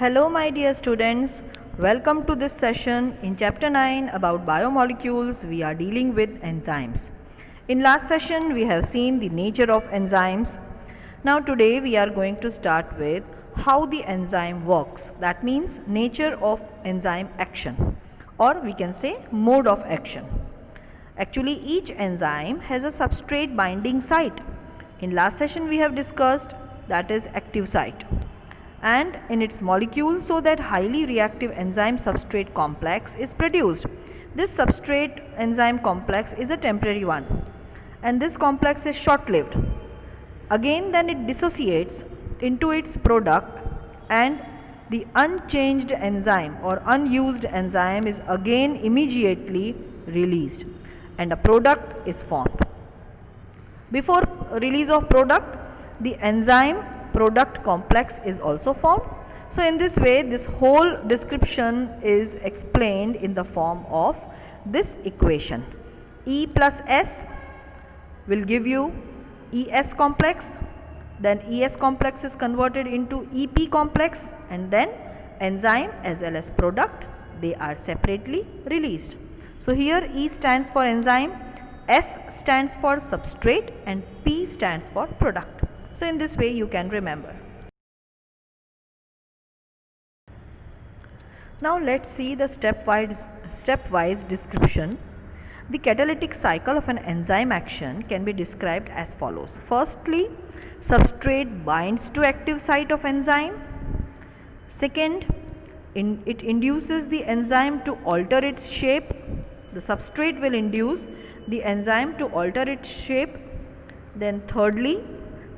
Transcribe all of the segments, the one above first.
Hello my dear students, welcome to this session. In chapter 9 about biomolecules we are dealing with enzymes. In last session we have seen the nature of enzymes. Now today we are going to start with how the enzyme works. That means nature of enzyme action, or we can say mode of action. Actually each enzyme has a substrate binding site. In last session we have discussed that is active site, and in its molecule, so that highly reactive enzyme substrate complex is produced. This substrate enzyme complex is a temporary one, and this complex is short lived. Again then it dissociates into its product, and the unchanged enzyme or unused enzyme is again immediately released and a product is formed. Before release of product, the enzyme product complex is also formed. So in this way this whole description is explained in the form of this equation. E plus S will give you ES complex, then ES complex is converted into EP complex, and then enzyme as well as product, they are separately released. So here E stands for enzyme, S stands for substrate, and P stands for product. So in this way you can remember. Now let's see the stepwise description. The catalytic cycle of an enzyme action can be described as follows. Firstly, substrate binds to active site of enzyme. Second, it induces the enzyme to alter its shape. The substrate will induce the enzyme to alter its shape. Then thirdly,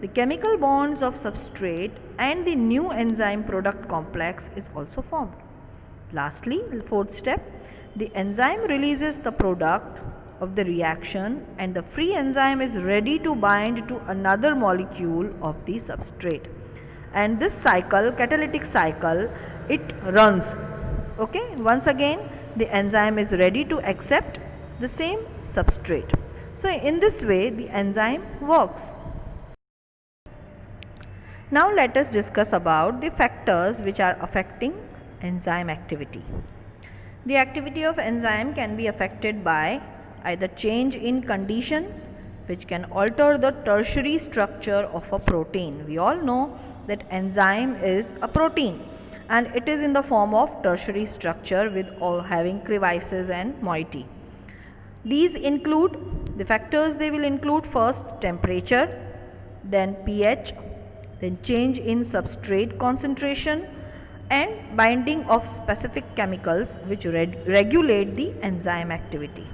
the chemical bonds of substrate and the new enzyme product complex is also formed. Lastly, fourth step, the enzyme releases the product of the reaction and the free enzyme is ready to bind to another molecule of the substrate. And this cycle, catalytic cycle, it runs. Okay, once again the enzyme is ready to accept the same substrate. So in this way the enzyme works. Now let us discuss about the factors which are affecting enzyme activity. The activity of enzyme can be affected by either change in conditions which can alter the tertiary structure of a protein. We all know that enzyme is a protein and it is in the form of tertiary structure with all having crevices and moiety. These include the factors, they will include first temperature, then pH, then change in substrate concentration and binding of specific chemicals which regulate the enzyme activity.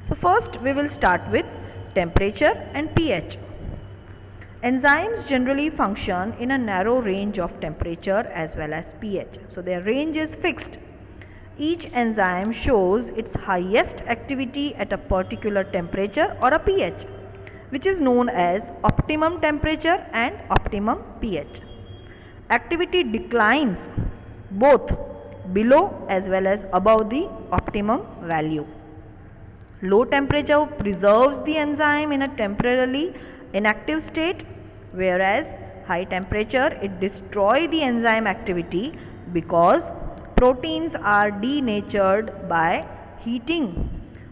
So first we will start with temperature and pH. Enzymes generally function in a narrow range of temperature as well as pH. So their range is fixed. Each enzyme shows its highest activity at a particular temperature or a pH, which is known as optimum temperature and optimum pH. Activity declines both below as well as above the optimum value. Low temperature preserves the enzyme in a temporarily inactive state, whereas high temperature it destroys the enzyme activity because proteins are denatured by heating.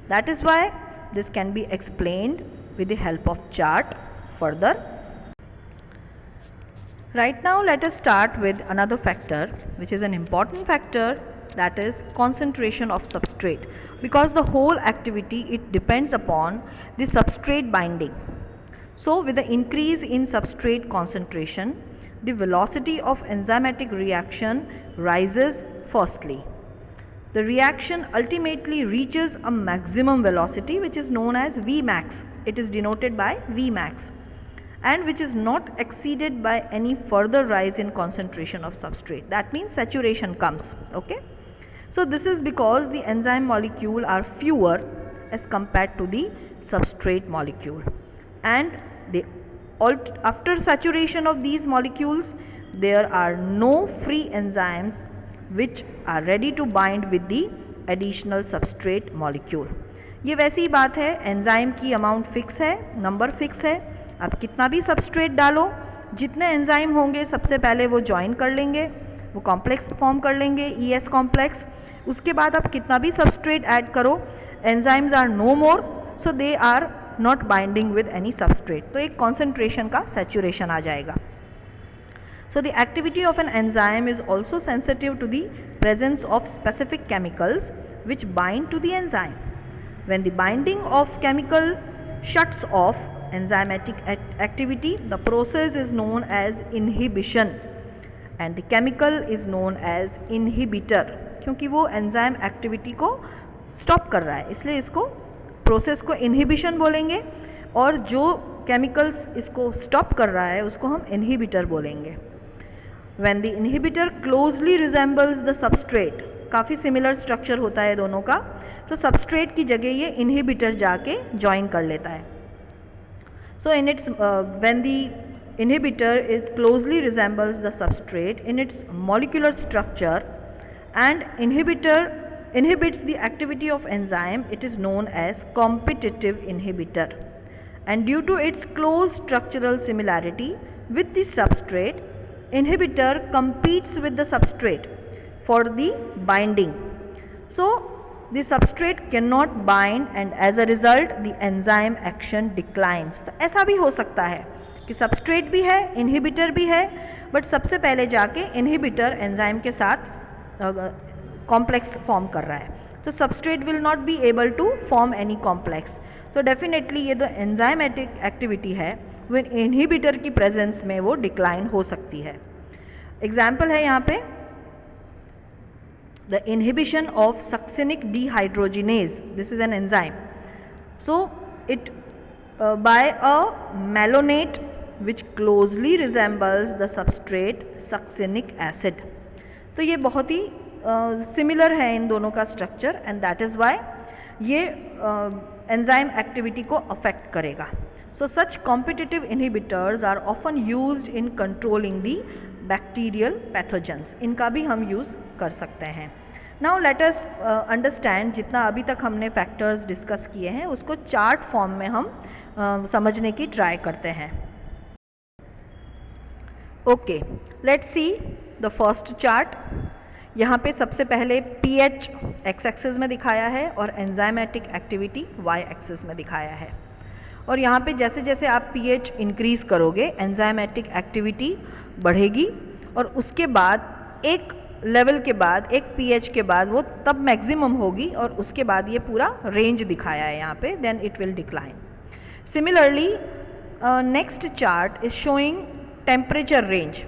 That is why this can be explained with the help of chart further. Right now let us start with another factor which is an important factor, that is concentration of substrate, because the whole activity it depends upon the substrate binding. So with the increase in substrate concentration, the velocity of enzymatic reaction rises firstly. The reaction ultimately reaches a maximum velocity which is known as Vmax. It is denoted by Vmax, and which is not exceeded by any further rise in concentration of substrate. That means saturation comes. Okay. So this is because the enzyme molecule are fewer as compared to the substrate molecule, and after saturation of these molecules there are no free enzymes which are ready to bind with the additional substrate molecule. ये वैसी बात है, enzyme की amount fix है, number fix है, आप कितना भी सबस्ट्रेट डालो, जितने एंजाइम होंगे सबसे पहले वो ज्वाइन कर लेंगे, वो कॉम्प्लेक्स फॉर्म कर लेंगे, ES कॉम्प्लेक्स। उसके बाद आप कितना भी सबस्ट्रेट ऐड करो, enzymes are no more, so they are not binding with any substrate, तो एक कॉन्सेंट्रेशन का सैचुरेशन आ जाएगा। So the activity of an enzyme is also sensitive to the presence of specific chemicals which bind to the enzyme. When the binding of chemical shuts off enzymatic activity, the process is known as inhibition and the chemical is known as inhibitor. क्योंकि वो enzyme activity को stop कर रहा है, इसलिए इसको process को inhibition बोलेंगे, और जो केमिकल्स इसको स्टॉप कर रहा है उसको हम इनहिबिटर बोलेंगे। When the inhibitor closely resembles the substrate, काफ़ी सिमिलर स्ट्रक्चर होता है दोनों का, तो सबस्ट्रेट की जगह ये इनहिबिटर जाके ज्वाइन कर लेता है। So in its when the inhibitor it closely resembles the substrate in its molecular structure and inhibits the activity of enzyme, it is known as competitive inhibitor. And due to its close structural similarity with the substrate, inhibitor competes with the substrate for the binding. So the substrate cannot bind and as a result the enzyme action declines. तो ऐसा भी हो सकता है कि substrate भी है, inhibitor भी है, बट सबसे पहले जाके इनहिबिटर एंजाइम के साथ कॉम्प्लेक्स फॉर्म कर रहा है, तो substrate will not be able to form any complex. तो डेफिनेटली ये जो एंजाइमेटिक एक्टिविटी है वो इनहिबिटर की प्रेजेंस में वो डिक्लाइन हो सकती है। एग्जाम्पल है यहाँ पे the inhibition of succinic dehydrogenase, this is an enzyme, so it by a malonate which closely resembles the substrate succinic acid. तो ये बहुत ही सिमिलर है इन दोनों का structure and that is why ये एंजाइम एक्टिविटी को अफेक्ट करेगा। So such competitive inhibitors are often used in controlling the bacterial pathogens. इनका भी हम यूज़ कर सकते हैं। Now let us understand, जितना अभी तक हमने फैक्टर्स डिस्कस किए हैं उसको चार्ट फॉर्म में हम समझने की ट्राई करते हैं। Okay, let's see the first chart. यहाँ पे सबसे पहले pH एक्स एक्सिस में दिखाया है और एंजाइमेटिक एक्टिविटी वाई एक्सिस में दिखाया है, और यहाँ पे जैसे जैसे आप pH इंक्रीज़ करोगे एंजाइमेटिक एक्टिविटी बढ़ेगी, और उसके बाद एक लेवल के बाद, एक pH के बाद वो तब मैक्सिमम होगी, और उसके बाद ये पूरा रेंज दिखाया है यहाँ पे, then it will decline. Similarly next chart is showing temperature range,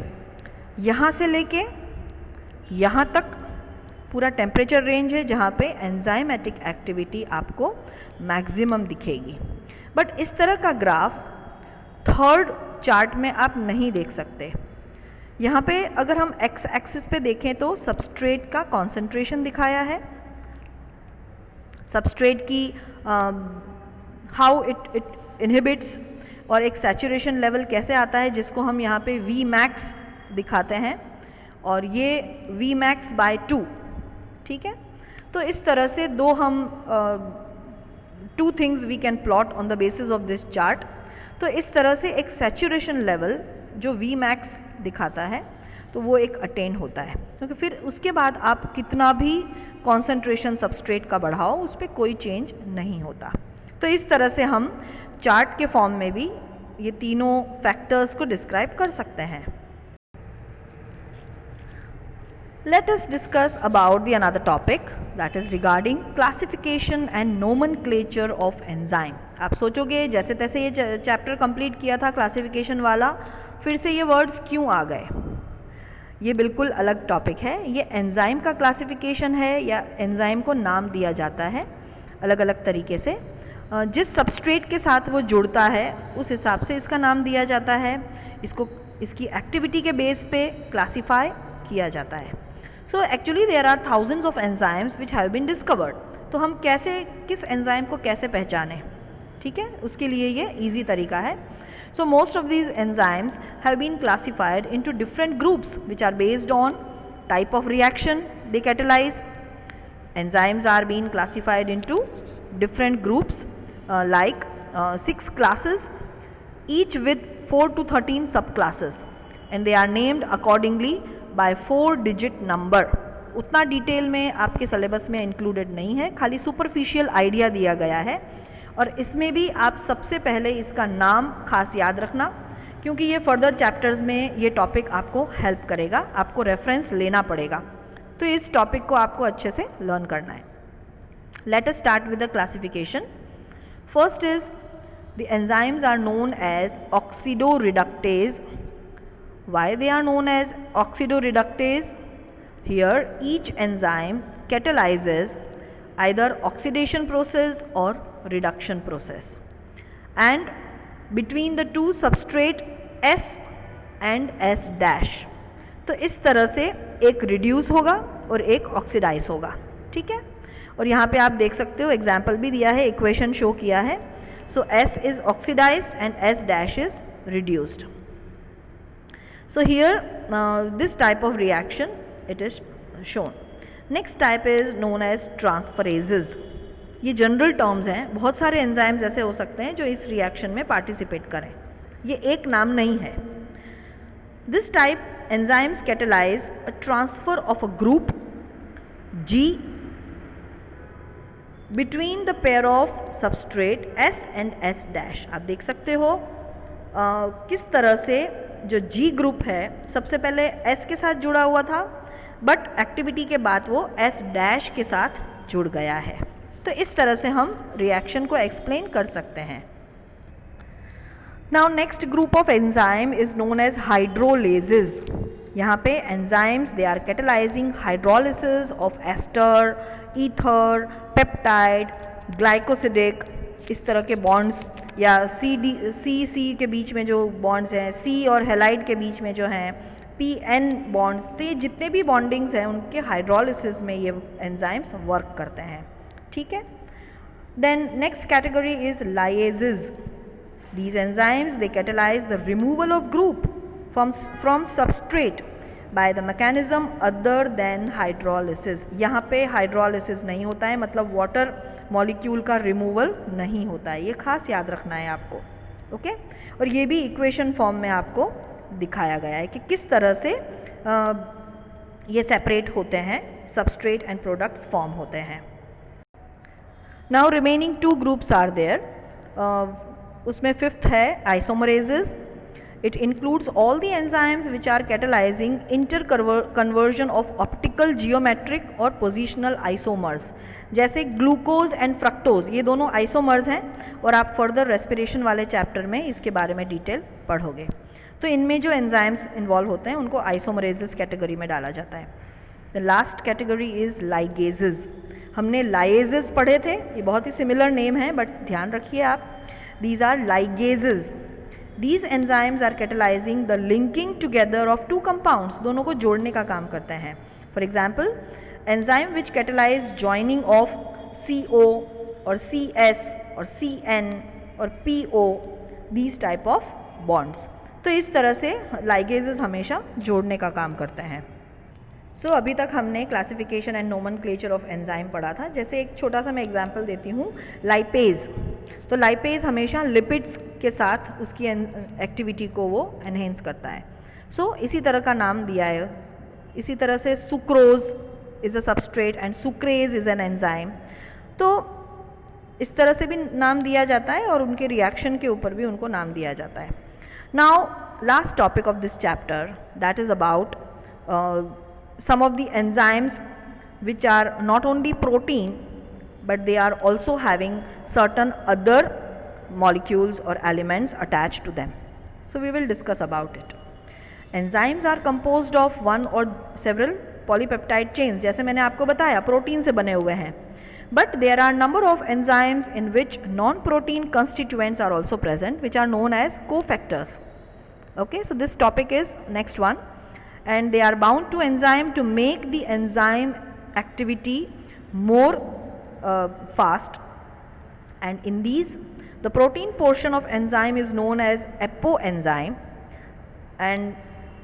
यहाँ से लेके यहाँ तक पूरा टेम्परेचर रेंज है जहाँ पे एंजाइमेटिक एक्टिविटी आपको मैक्सिमम दिखेगी। बट इस तरह का ग्राफ थर्ड चार्ट में आप नहीं देख सकते। यहाँ पे अगर हम एक्स एक्सिस पे देखें तो सबस्ट्रेट का कॉन्सेंट्रेशन दिखाया है, सबस्ट्रेट की हाउ इट इनहिबिट्स, और एक सैचुरेशन लेवल कैसे आता है जिसको हम यहाँ पे वी मैक्स दिखाते हैं, और ये वी मैक्स बाय 2, ठीक है। तो इस तरह से दो हम two things we can plot on the basis of this chart. तो इस तरह से एक सैचुरेशन लेवल जो वी मैक्स दिखाता है तो वो एक अटेन होता है, क्योंकि फिर उसके बाद आप कितना भी कॉन्सेंट्रेशन सबस्ट्रेट का बढ़ाओ उस पर कोई चेंज नहीं होता। तो इस तरह से हम चार्ट के फॉर्म में भी ये तीनों फैक्टर्स को डिस्क्राइब कर सकते हैं। Let us discuss about the another topic that is regarding classification and nomenclature of enzyme. आप सोचोगे जैसे तैसे ये चैप्टर कंप्लीट किया था क्लासिफिकेशन वाला, फिर से ये वर्ड्स क्यों आ गए? ये बिल्कुल अलग टॉपिक है। ये एंजाइम का क्लासिफिकेशन है या एंजाइम को नाम दिया जाता है अलग अलग तरीके से, जिस सबस्ट्रेट के साथ वो जुड़ता है उस हिसाब से इसका नाम दिया जाता है, इसको इसकी एक्टिविटी के बेस पे क्लासीफाई किया जाता है। So actually there are thousands of enzymes which have been discovered. तो हम कैसे किस एंजाइम को कैसे पहचानें, ठीक है, उसके लिए ये ईजी तरीका है। So most of these enzymes have been classified into different groups which are based on type of reaction they catalyse. Enzymes are being classified into different groups like 6 classes, each with 4 to 13 subclasses, and they are named accordingly by 4 digit number। उतना detail में आपके syllabus में included नहीं है, खाली superficial idea दिया गया है। और इसमें भी आप सबसे पहले इसका नाम खास याद रखना, क्योंकि ये फर्दर चैप्टर्स में ये टॉपिक आपको हेल्प करेगा, आपको रेफरेंस लेना पड़ेगा, तो इस टॉपिक को आपको अच्छे से लर्न करना है। Let us start with the classification. First is the enzymes are known as oxidoreductase. Why they are known as oxidoreductase? Here each enzyme catalyzes either oxidation process or reduction process, and between the two substrate S and S dash, तो इस तरह से एक reduce होगा और एक oxidise होगा, ठीक है। और यहाँ पे आप देख सकते हो एग्जाम्पल भी दिया है, इक्वेशन शो किया है। So S is oxidised and S dash is reduced. So here this type of reaction it is shown. Next type is known as transferases. ये जनरल टर्म्स हैं, बहुत सारे एंजाइम्स ऐसे हो सकते हैं जो इस रिएक्शन में पार्टिसिपेट करें, ये एक नाम नहीं है। This type enzymes catalyse a transfer of a group G between the pair of substrate S and S dash। आप देख सकते हो किस तरह से जो G ग्रुप है सबसे पहले S के साथ जुड़ा हुआ था, बट एक्टिविटी के बाद वो S dash के साथ जुड़ गया है। तो इस तरह से हम रिएक्शन को एक्सप्लेन कर सकते हैं। Now next group of enzyme is known as hydrolases. यहाँ पे enzymes they are catalysing hydrolysis of ester, ether, peptide, glycosidic, इस तरह के बॉन्ड्स, या सी के बीच में जो बॉन्ड्स हैं, C और हेलाइड के बीच में जो हैं PN बॉन्ड्स, तो ये जितने भी बॉन्डिंग्स हैं उनके हाइड्रोलिसिस में ये एंजाइम्स वर्क करते हैं, ठीक है। Then next category is ligases. These enzymes they catalyse the removal of group from substrate by the mechanism other than hydrolysis. यहाँ पे हाइड्रोलिसिस नहीं होता है, मतलब वाटर मॉलिक्यूल का रिमूवल नहीं होता है, ये खास याद रखना है आपको, ओके। और ये भी इक्वेशन फॉर्म में आपको दिखाया गया है कि किस तरह से ये सेपरेट होते हैं, सबस्ट्रेट एंड प्रोडक्ट्स फॉर्म होते हैं। Now remaining 2 groups are there. उसमें फिफ्थ है isomerases. It includes all the enzymes which are catalyzing interconversion of optical, geometric और positional isomers, जैसे ग्लूकोज एंड फ्रक्टोज, ये दोनों आइसोमर्स हैं और आप फर्दर रेस्पिरेशन वाले चैप्टर में इसके बारे में डिटेल पढ़ोगे। तो इनमें जो एंजाइम्स इन्वॉल्व होते हैं उनको आइसोमरेजेस कैटेगरी में डाला जाता है। The last category is ligases. हमने लाइएजेस पढ़े थे, ये बहुत ही सिमिलर नेम है बट ध्यान रखिए आप, these are ligases. These enzymes are catalyzing the linking together of 2 compounds, दोनों को जोड़ने का काम करते हैं। For example, enzyme which catalyze joining of CO और CS और CN और PO, these type of bonds। तो इस तरह से ligases हमेशा जोड़ने का काम करते हैं। अभी तक हमने classification and nomenclature of enzyme पढ़ा था। जैसे एक छोटा सा मैं एग्जांपल देती हूँ, लाइपेज। तो लाइपेज हमेशा लिपिड्स के साथ उसकी एक्टिविटी को वो एनहेंस करता है। इसी तरह का नाम दिया है। इसी तरह से sucrose is a substrate and sucrase is an enzyme. तो इस तरह से भी नाम दिया जाता है और उनके रिएक्शन के ऊपर भी उनको नाम दिया जाता है। Now last topic of this chapter, that is about some of the enzymes which are not only protein but they are also having certain other molecules or elements attached to them. So we will discuss about it. Enzymes are composed of one or several polypeptide chains, जैसे मैंने आपको बताया protein से बने हुए हैं, but there are number of enzymes in which non-protein constituents are also present, which are known as cofactors. Okay, so this topic is next one. And they are bound to enzyme to make the enzyme activity more fast, and in these the protein portion of enzyme is known as apoenzyme, and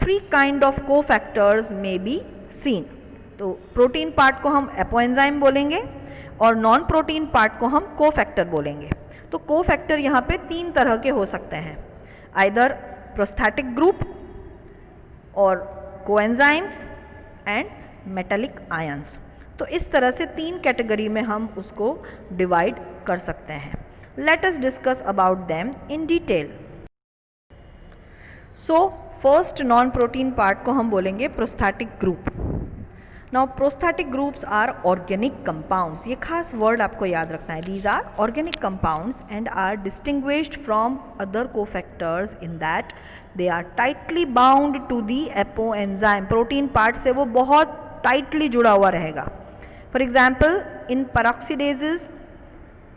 3 kind of cofactors may be seen. तो protein part को हम apoenzyme बोलेंगे और non protein part को हम cofactor बोलेंगे। तो cofactor यहाँ पे 3 तरह के हो सकते हैं, आइदर प्रोस्थेटिक ग्रुप और कोएंजाइम्स एंड मेटेलिक आयंस। तो इस तरह से 3 कैटेगरी में हम उसको डिवाइड कर सकते हैं। Let us discuss about them in detail. So first non protein part को हम बोलेंगे prosthetic group. Now prosthetic groups are organic compounds, ये खास वर्ड आपको याद रखना है। These are organic compounds and are distinguished from other cofactors in that they are tightly bound to the apoenzyme. Protein part से वो बहुत tightly जुड़ा हुआ रहेगा। For example in peroxidases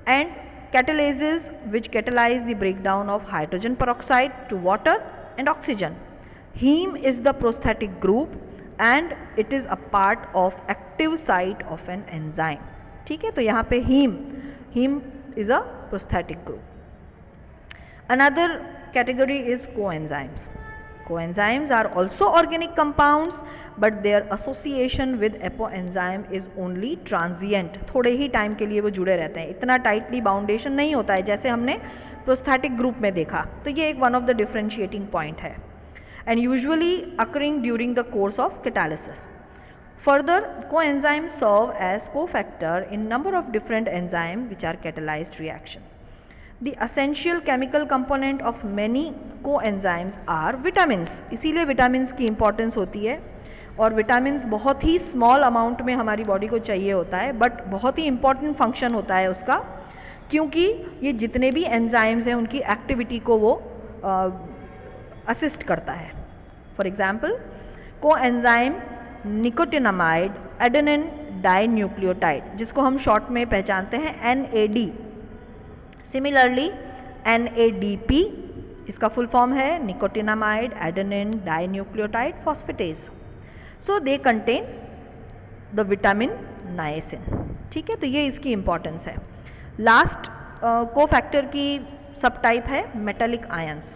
and catalases which catalyze the breakdown of hydrogen peroxide to water and oxygen. Heme is the prosthetic group and it is a part of active site of an enzyme. ठीक है, तो यहाँ पे heme is a prosthetic group. Another category is coenzymes. Coenzymes are also organic compounds but their association with apoenzyme is only transient. थोड़े ही time के लिए वो जुड़े रहते हैं, इतना टाइटली बाउंडेशन नहीं होता है जैसे हमने प्रोस्थेटिक ग्रुप में देखा। तो ये एक one of the differentiating point है and usually occurring during the course of catalysis. Further coenzymes serve as cofactor in number of different enzymes which are catalyzed reaction. The essential chemical component of many coenzymes are vitamins. इसीलिए vitamins की importance होती है और vitamins बहुत ही small amount में हमारी body को चाहिए होता है बट बहुत ही इम्पॉर्टेंट फंक्शन होता है उसका, क्योंकि ये जितने भी एंजाइम्स हैं उनकी एक्टिविटी को वो असिस्ट करता है। For example coenzyme nicotinamide adenine dinucleotide, जिसको हम शॉर्ट में पहचानते हैं NAD। सिमिलरली NADP, इसका फुल फॉर्म है nicotinamide adenine dinucleotide phosphatase. So they contain the vitamin niacin. ठीक है, तो ये इसकी इम्पॉर्टेंस है। लास्ट कोफैक्टर की सब टाइप है metallic ions.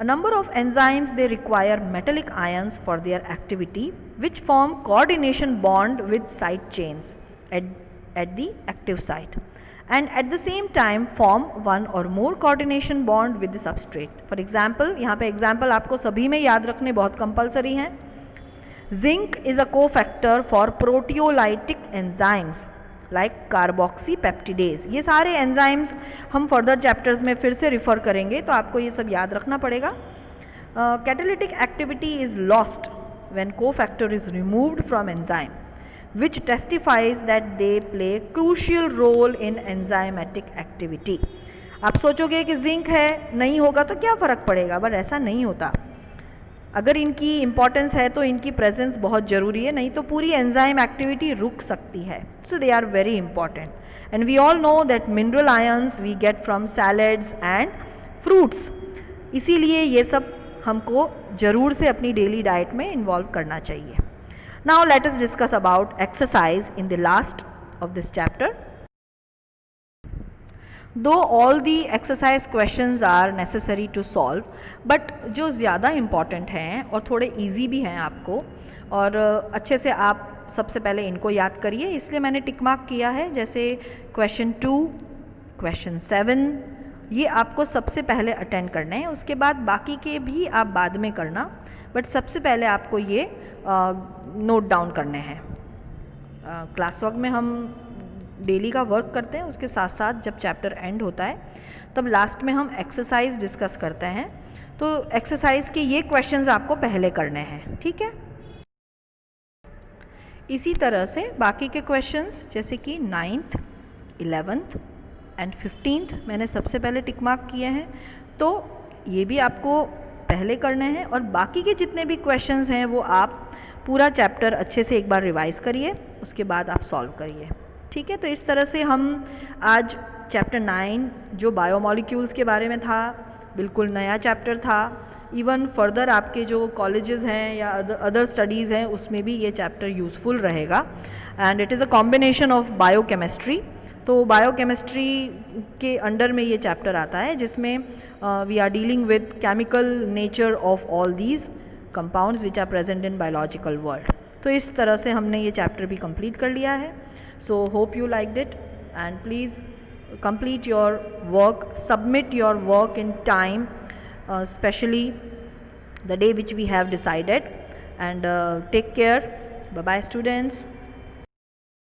A number of enzymes they require metallic ions for their activity which form coordination bond with side chains at the active site and at the same time form one or more coordination bond with the substrate. For example, यहाँ पे example आपको सभी में याद रखने बहुत compulsory हैं। Zinc is a cofactor for proteolytic enzymes like carboxypeptidase. ये सारे एंजाइम्स हम फर्दर चैप्टर्स में फिर से रिफ़र करेंगे, तो आपको ये सब याद रखना पड़ेगा। Catalytic activity is lost when cofactor is removed from enzyme which testifies that they play crucial role in enzymatic activity. आप सोचोगे कि जिंक है, नहीं होगा तो क्या फ़र्क पड़ेगा, बट ऐसा नहीं होता। अगर इनकी इम्पॉर्टेंस है तो इनकी प्रेजेंस बहुत ज़रूरी है, नहीं तो पूरी एंजाइम एक्टिविटी रुक सकती है। So they are very important and we all know that mineral ions we get from salads and fruits. इसीलिए ये सब हमको ज़रूर से अपनी डेली डाइट में इन्वॉल्व करना चाहिए। Now let us discuss about exercise in the last of this chapter. Though all the exercise questions are necessary to solve, but जो ज़्यादा इम्पॉर्टेंट हैं और थोड़े इजी भी हैं आपको, और अच्छे से आप सबसे पहले इनको याद करिए, इसलिए मैंने टिक मार्क किया है। जैसे क्वेश्चन 2, क्वेश्चन 7, ये आपको सबसे पहले अटेंड करने हैं, उसके बाद बाकी के भी आप बाद में करना, बट सबसे पहले आपको ये नोट डाउन करने हैं। क्लास वर्क में हम डेली का वर्क करते हैं, उसके साथ साथ जब चैप्टर एंड होता है तब लास्ट में हम एक्सरसाइज डिस्कस करते हैं। तो एक्सरसाइज के ये क्वेश्चंस आपको पहले करने हैं, ठीक है। इसी तरह से बाकी के क्वेश्चंस जैसे कि 9th, 11th एंड 15th मैंने सबसे पहले टिक मार्क किए हैं, तो ये भी आपको पहले करने हैं। और बाकी के जितने भी क्वेश्चंस हैं वो आप पूरा चैप्टर अच्छे से एक बार रिवाइज करिए, उसके बाद आप सॉल्व करिए, ठीक है। तो इस तरह से हम आज चैप्टर 9 जो बायोमॉलिक्यूल्स के बारे में था, बिल्कुल नया चैप्टर था। इवन फर्दर आपके जो कॉलेजेस हैं या अदर स्टडीज़ हैं उसमें भी ये चैप्टर यूज़फुल रहेगा। And it is a combination of biochemistry. तो बायोकेमिस्ट्री के अंडर में ये चैप्टर आता है जिसमें we are dealing with chemical nature of all these compounds which are present in biological world. तो इस तरह से हमने ये चैप्टर भी कंप्लीट कर लिया है। So hope you liked it and please complete your work, submit your work in time, especially the day which we have decided, and take care. Bye bye students.